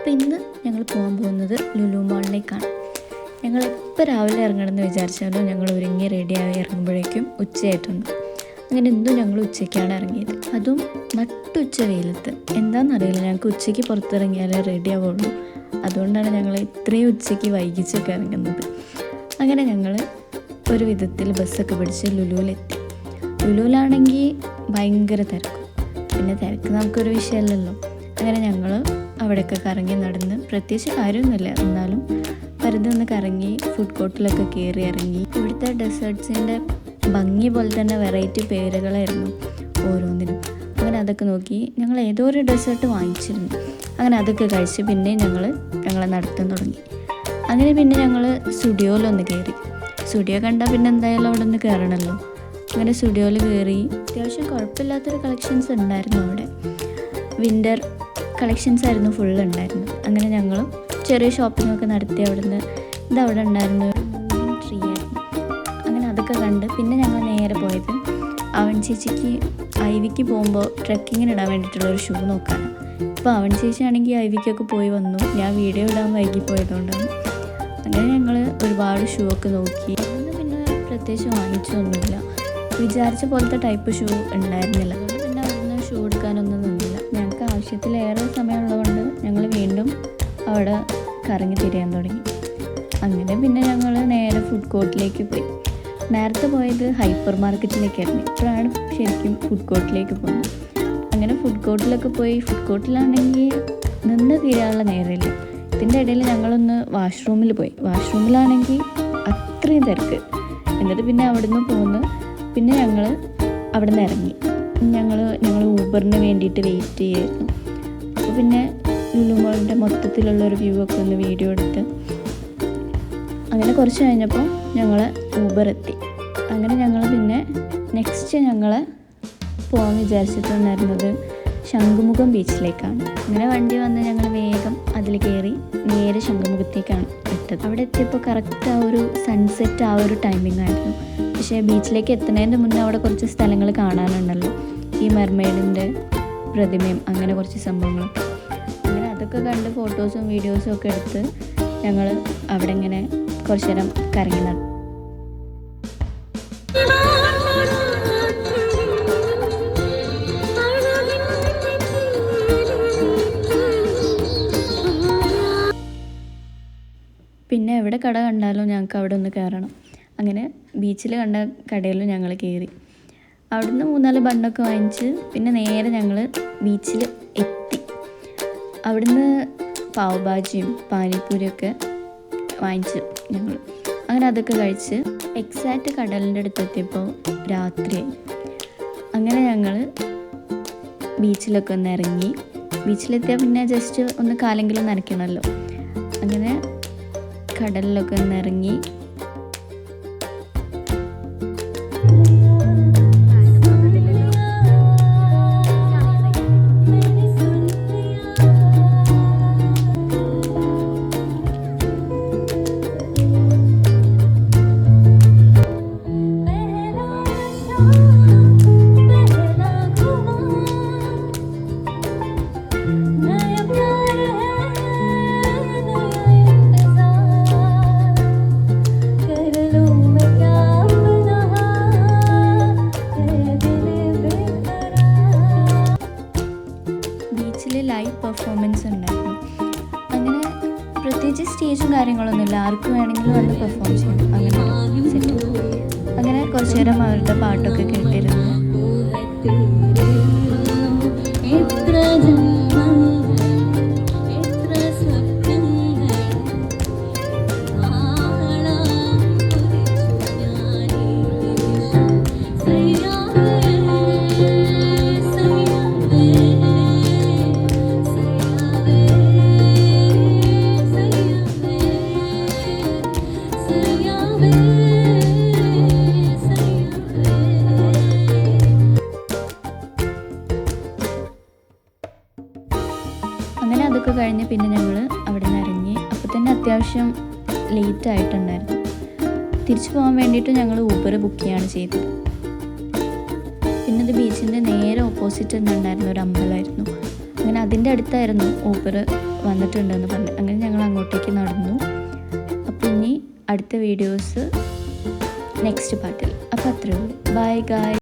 അപ്പോൾ ഇന്ന് ഞങ്ങൾ പോകാൻ പോകുന്നത് ലുലു മാളിലേക്കാണ്. ഞങ്ങൾ എപ്പോൾ രാവിലെ ഇറങ്ങണമെന്ന് വിചാരിച്ചാലും ഞങ്ങൾ ഒരുങ്ങി റെഡിയായി ഇറങ്ങുമ്പോഴേക്കും ഉച്ചയായിട്ടുണ്ട്. അങ്ങനെ ഇന്നും ഞങ്ങൾ ഉച്ചയ്ക്കാണ് ഇറങ്ങിയത്, അതും നട്ടുച്ച വെയിലത്ത്. എന്താണെന്നറിയില്ല, ഞങ്ങൾക്ക് ഉച്ചയ്ക്ക് പുറത്തിറങ്ങിയാലേ റെഡി ആവുള്ളൂ. അതുകൊണ്ടാണ് ഞങ്ങൾ ഇത്രയും ഉച്ചയ്ക്ക് വൈകിച്ചൊക്കെ ഇറങ്ങുന്നത്. അങ്ങനെ ഞങ്ങൾ ഒരു വിധത്തിൽ ബസ്സൊക്കെ പിടിച്ച് ലുലുവിലെത്തി. ലുലുവിലാണെങ്കിൽ ഭയങ്കര തിരക്കും. പിന്നെ തിരക്ക് നമുക്കൊരു വിഷയമല്ലല്ലോ. അങ്ങനെ ഞങ്ങൾ അവിടെയൊക്കെ കറങ്ങി നടന്ന്, പ്രത്യേകിച്ച് കാര്യമൊന്നുമില്ല, എന്നാലും വെറുതെ ഒന്ന് കറങ്ങി ഫുഡ് കോർട്ടിലൊക്കെ കയറി ഇറങ്ങി. ഇവിടുത്തെ ഡെസേർട്ട്സിൻ്റെ ഭംഗി പോലെ തന്നെ വെറൈറ്റി പേരുകളായിരുന്നു ഓരോന്നിനും. അങ്ങനെ അതൊക്കെ നോക്കി ഞങ്ങൾ ഏതോ ഒരു ഡെസേർട്ട് വാങ്ങിച്ചിരുന്നു. അങ്ങനെ അതൊക്കെ കഴിച്ച് പിന്നെ ഞങ്ങളെ നടത്താൻ തുടങ്ങി. അങ്ങനെ പിന്നെ ഞങ്ങൾ സ്റ്റുഡിയോയിലൊന്ന് കയറി. സ്റ്റുഡിയോ കണ്ടാൽ പിന്നെ എന്തായാലും അവിടെ ഒന്ന് കയറണമല്ലോ. അങ്ങനെ സ്റ്റുഡിയോയിൽ കയറി. അത്യാവശ്യം കുഴപ്പമില്ലാത്തൊരു കളക്ഷൻസ് ഉണ്ടായിരുന്നു അവിടെ. വിൻ്റർ കളക്ഷൻസ് ആയിരുന്നു ഫുള്ള് ഉണ്ടായിരുന്നത്. അങ്ങനെ ഞങ്ങളും ചെറിയ ഷോപ്പിങ്ങൊക്കെ നടത്തി. അവിടെ ഉണ്ടായിരുന്ന ഒരു മൂവിങ് ട്രീ ആയിരുന്നു. അങ്ങനെ അതൊക്കെ കണ്ട് പിന്നെ ഞങ്ങൾ നേരെ പോയത് അവൻ ചേച്ചിക്ക് ഐവിക്ക് പോകുമ്പോൾ ട്രെക്കിങ്ങിന് ഇടാൻ വേണ്ടിയിട്ടുള്ളൊരു ഷൂ നോക്കാനാണ്. ഇപ്പോൾ അവൻ ചേച്ചിയാണെങ്കിൽ ഐവിക്കൊക്കെ പോയി വന്നു. ഞാൻ വീഡിയോ ഇടാൻ വൈകി പോയതുകൊണ്ടാണ്. അങ്ങനെ ഞങ്ങൾ ഒരുപാട് ഷൂ ഒക്കെ നോക്കി. അതൊന്നും പിന്നെ പ്രത്യേകിച്ച് വാങ്ങിച്ചൊന്നുമില്ല. വിചാരിച്ച പോലത്തെ ടൈപ്പ് ഷൂ ഉണ്ടായിരുന്നില്ല. അതുകൊണ്ട് പിന്നെ അവിടുന്ന് ഷൂ എടുക്കാനൊന്നും നിന്നില്ല. ഞങ്ങൾക്ക് ആവശ്യത്തിലേറെ സമയമുള്ളതുകൊണ്ട് ഞങ്ങൾ വീണ്ടും അവിടെ കറങ്ങി തിരിയാൻ തുടങ്ങി. അങ്ങനെ പിന്നെ ഞങ്ങൾ നേരെ ഫുഡ് കോർട്ടിലേക്ക് പോയി. നേരത്തെ പോയത് ഹൈപ്പർ മാർക്കറ്റിലേക്കായിരുന്നു. ഇപ്പോഴാണ് ശരിക്കും ഫുഡ് കോർട്ടിലേക്ക് പോകുന്നത്. അങ്ങനെ ഫുഡ് കോർട്ടിലൊക്കെ പോയി. ഫുഡ് കോർട്ടിലാണെങ്കിൽ നിന്ന് തീരാനുള്ള നേരമില്ല. ഇതിൻ്റെ ഇടയിൽ ഞങ്ങളൊന്ന് വാഷ്റൂമിൽ പോയി. വാഷ്റൂമിലാണെങ്കിൽ അത്രയും തിരക്ക്. എന്നിട്ട് പിന്നെ അവിടെ നിന്ന് പോന്ന് പിന്നെ ഞങ്ങൾ അവിടെ നിന്ന് ഇറങ്ങി. ഞങ്ങൾ ഊബറിന് വേണ്ടിയിട്ട് വെയിറ്റ് ചെയ്യായിരുന്നു. അപ്പോൾ പിന്നെ ലുലു മാളിൻ്റെ മൊത്തത്തിലുള്ളൊരു വ്യൂ ഒക്കെ ഒന്ന് വീഡിയോ എടുത്ത് അങ്ങനെ കുറച്ച് കഴിഞ്ഞപ്പോൾ ഞങ്ങൾ ഊബർ എത്തി. അങ്ങനെ ഞങ്ങൾ പിന്നെ നെക്സ്റ്റ് ഞങ്ങൾ പോകാൻ വിചാരിച്ചിട്ടുണ്ടായിരുന്നത് ശംഖുമുഖം ബീച്ചിലേക്കാണ്. അങ്ങനെ വണ്ടി വന്ന് ഞങ്ങൾ വേഗം അതിൽ കയറി നേരെ ശംഖുമുഖത്തേക്കാണ് ഇട്ടത്. അവിടെ എത്തിയപ്പോൾ കറക്റ്റ് ആ ഒരു സൺസെറ്റ് ആ ഒരു ടൈമിംഗ് ആയിരുന്നു. പക്ഷേ ബീച്ചിലേക്ക് എത്തുന്നതിൻ്റെ മുന്നേ അവിടെ കുറച്ച് സ്ഥലങ്ങൾ കാണാനുണ്ടല്ലോ, ഈ മെർമെയ്ഡിൻ്റെ പ്രതിമയും അങ്ങനെ കുറച്ച് സംഭവങ്ങളൊക്കെ. അങ്ങനെ അതൊക്കെ കണ്ട് ഫോട്ടോസും വീഡിയോസും ഒക്കെ എടുത്ത് ഞങ്ങൾ അവിടെ ഇങ്ങനെ കുറച്ച് നേരം കറങ്ങി നടന്നു. പിന്നെ എവിടെ കട കണ്ടാലും ഞങ്ങൾക്ക് അവിടെ ഒന്ന് കയറണം. അങ്ങനെ ബീച്ചിൽ കണ്ട കടയിലും ഞങ്ങൾ കയറി. അവിടുന്ന് 3-4 ബണ്ണൊക്കെ വാങ്ങിച്ച് പിന്നെ നേരെ ഞങ്ങൾ ബീച്ചിൽ എത്തി. അവിടുന്ന് പാവ് ഭാജിയും പാനിപ്പൂരിയൊക്കെ വാങ്ങിച്ചു ഞങ്ങൾ. അങ്ങനെ അതൊക്കെ കഴിച്ച് എക്സാക്റ്റ് കടലിൻ്റെ അടുത്തെത്തിയപ്പോൾ രാത്രിയായി. അങ്ങനെ ഞങ്ങൾ ബീച്ചിലൊക്കെ ഒന്ന് ഇറങ്ങി. ബീച്ചിലെത്തിയാൽ പിന്നെ ജസ്റ്റ് ഒന്ന് കാലെങ്കിലും നനയ്ക്കണമല്ലോ. അങ്ങനെ കടലിലൊക്കെ ഒന്ന് ഇറങ്ങി. ലൈവ് പെർഫോമൻസ് ഉണ്ടായിരുന്നു. അങ്ങനെ പ്രത്യേകിച്ച് സ്റ്റേജും കാര്യങ്ങളൊന്നുമില്ല, ആർക്ക് വേണമെങ്കിലും വന്ന് പെർഫോം ചെയ്യും. അങ്ങനെ സെറ്റ്. അങ്ങനെ കുറച്ച് നേരം അവരുടെ പാട്ടൊക്കെ കേട്ടിരുന്നു. അങ്ങനെ അതൊക്കെ കഴിഞ്ഞ് പിന്നെ ഞങ്ങൾ അവിടെ നിന്ന് ഇറങ്ങി. അപ്പോൾ തന്നെ അത്യാവശ്യം ലേറ്റ് ആയിട്ടുണ്ടായിരുന്നു. തിരിച്ചു പോകാൻ വേണ്ടിയിട്ട് ഞങ്ങൾ ഊബർ ബുക്ക് ചെയ്യുകയാണ് ചെയ്തത്. പിന്നെ ഇത് ബീച്ചിൻ്റെ നേരെ ഓപ്പോസിറ്റ് തന്നെ ഉണ്ടായിരുന്ന ഒരു അമ്പലമായിരുന്നു. അങ്ങനെ അതിൻ്റെ അടുത്തായിരുന്നു ഊബർ വന്നിട്ടുണ്ടെന്ന് പറഞ്ഞു. അങ്ങനെ ഞങ്ങൾ അങ്ങോട്ടേക്ക് നടന്നു. അപ്പോൾ ഇനി അടുത്ത വീഡിയോസ് നെക്സ്റ്റ് പാർട്ടിൽ. അപ്പോൾ അത്രയേ ഉള്ളൂ. ബൈ ഗായ്.